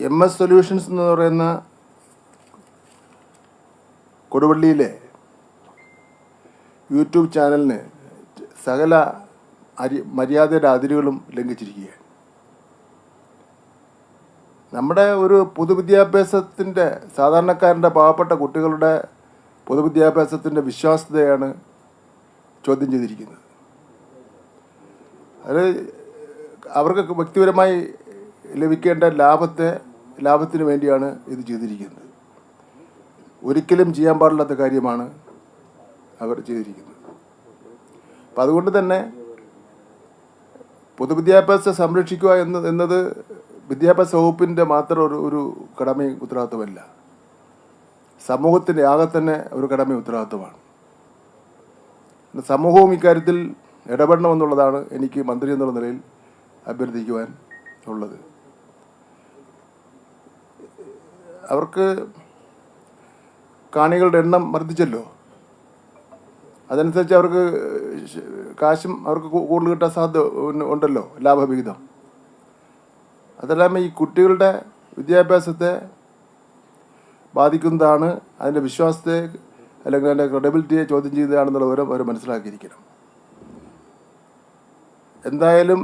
MS solutions എന്ന് പറയുന്ന കൊടുവള്ളിയിലെ YouTube ചാനലിന് സകല മര്യാദയുടെ അതിരുകളും ലംഘിച്ചിരിക്കുകയാണ്. നമ്മുടെ ഒരു പൊതുവിദ്യാഭ്യാസത്തിൻ്റെ സാധാരണക്കാരൻ്റെ പാവപ്പെട്ട കുട്ടികളുടെ പൊതുവിദ്യാഭ്യാസത്തിൻ്റെ വിശ്വാസ്യതയാണ് ചോദ്യം ചെയ്തിരിക്കുന്നത്. അത് അവർക്ക് വ്യക്തിപരമായി ലഭിക്കേണ്ട ലാഭത്തിന് വേണ്ടിയാണ് ഇത് ചെയ്തിരിക്കുന്നത്. ഒരിക്കലും ചെയ്യാൻ പാടില്ലാത്ത കാര്യമാണ് അവർ ചെയ്തിരിക്കുന്നത്. അപ്പം അതുകൊണ്ട് തന്നെ പൊതുവിദ്യാഭ്യാസം സംരക്ഷിക്കുക എന്നത് വിദ്യാഭ്യാസ വകുപ്പിൻ്റെ മാത്രം ഒരു കടമയും ഉത്തരവാദിത്വമല്ല, സമൂഹത്തിൻ്റെ ആകെ തന്നെ ഒരു കടമയും ഉത്തരവാദിത്വമാണ്. സമൂഹവും ഇക്കാര്യത്തിൽ ഇടപെടണമെന്നുള്ളതാണ് എനിക്ക് മന്ത്രി എന്നുള്ള നിലയിൽ അഭ്യർത്ഥിക്കുവാൻ ഉള്ളത്. അവർക്ക് കാണികളുടെ എണ്ണം വർദ്ധിച്ചല്ലോ, അതനുസരിച്ച് അവർക്ക് കാശും അവർക്ക് കൂടുതൽ കിട്ടാൻ സാധ്യത ഉണ്ടല്ലോ, ലാഭവിഹിതം. അതെല്ലാം ഈ കുട്ടികളുടെ വിദ്യാഭ്യാസത്തെ ബാധിക്കുന്നതാണ്, അതിൻ്റെ വിശ്വാസത്തെ അല്ലെങ്കിൽ അതിൻ്റെ ക്രെഡിബിലിറ്റിയെ ചോദ്യം ചെയ്തതാണെന്നുള്ള വിവരം അവർ മനസ്സിലാക്കിയിരിക്കണം. എന്തായാലും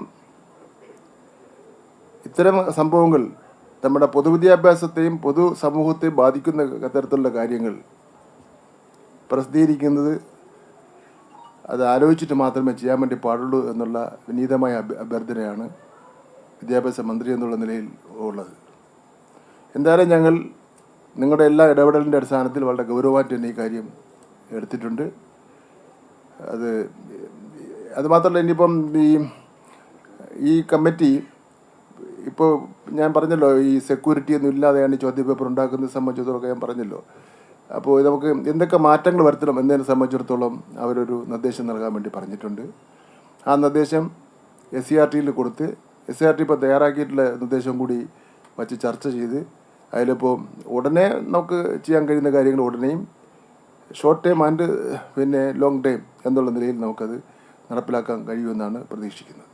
ഇത്തരം സംഭവങ്ങൾ നമ്മുടെ പൊതുവിദ്യാഭ്യാസത്തെയും പൊതുസമൂഹത്തെയും ബാധിക്കുന്ന തരത്തിലുള്ള കാര്യങ്ങൾ പ്രസിദ്ധീകരിക്കുന്നത് അത് ആലോചിച്ചിട്ട് മാത്രമേ ചെയ്യാൻ വേണ്ടി പാടുള്ളൂ എന്നുള്ള വിനീതമായ അഭ്യർത്ഥനയാണ് വിദ്യാഭ്യാസ മന്ത്രി എന്നുള്ള നിലയിൽ ഉള്ളത്. എന്തായാലും ഞങ്ങൾ നിങ്ങളുടെ എല്ലാ ഇടപെടലിൻ്റെ അടിസ്ഥാനത്തിൽ വളരെ ഗൗരവമായിട്ട് തന്നെ ഈ കാര്യം എടുത്തിട്ടുണ്ട്. അത് മാത്രമല്ല, ഇനിയിപ്പം ഈ കമ്മിറ്റി ഇപ്പോൾ ഞാൻ പറഞ്ഞല്ലോ, ഈ സെക്യൂരിറ്റി ഒന്നും ഇല്ലാതെയാണ് ഈ ചോദ്യപേപ്പർ ഉണ്ടാക്കുന്നത് സംബന്ധിച്ചിടത്തോളം ഞാൻ പറഞ്ഞല്ലോ. അപ്പോൾ നമുക്ക് എന്തൊക്കെ മാറ്റങ്ങൾ വരുത്തണം എന്നതിനെ സംബന്ധിച്ചിടത്തോളം അവരൊരു നിർദ്ദേശം നൽകാൻ വേണ്ടി പറഞ്ഞിട്ടുണ്ട്. ആ നിർദ്ദേശം SCRT കൊടുത്ത് SCRT ഇപ്പോൾ തയ്യാറാക്കിയിട്ടുള്ള നിർദ്ദേശം കൂടി വച്ച് ചർച്ച ചെയ്ത് അതിലിപ്പോൾ ഉടനെ നമുക്ക് ചെയ്യാൻ കഴിയുന്ന കാര്യങ്ങൾ ഉടനെയും short time and long time എന്നുള്ള നിലയിൽ നമുക്കത് നടപ്പിലാക്കാൻ കഴിയുമെന്നാണ് പ്രതീക്ഷിക്കുന്നത്.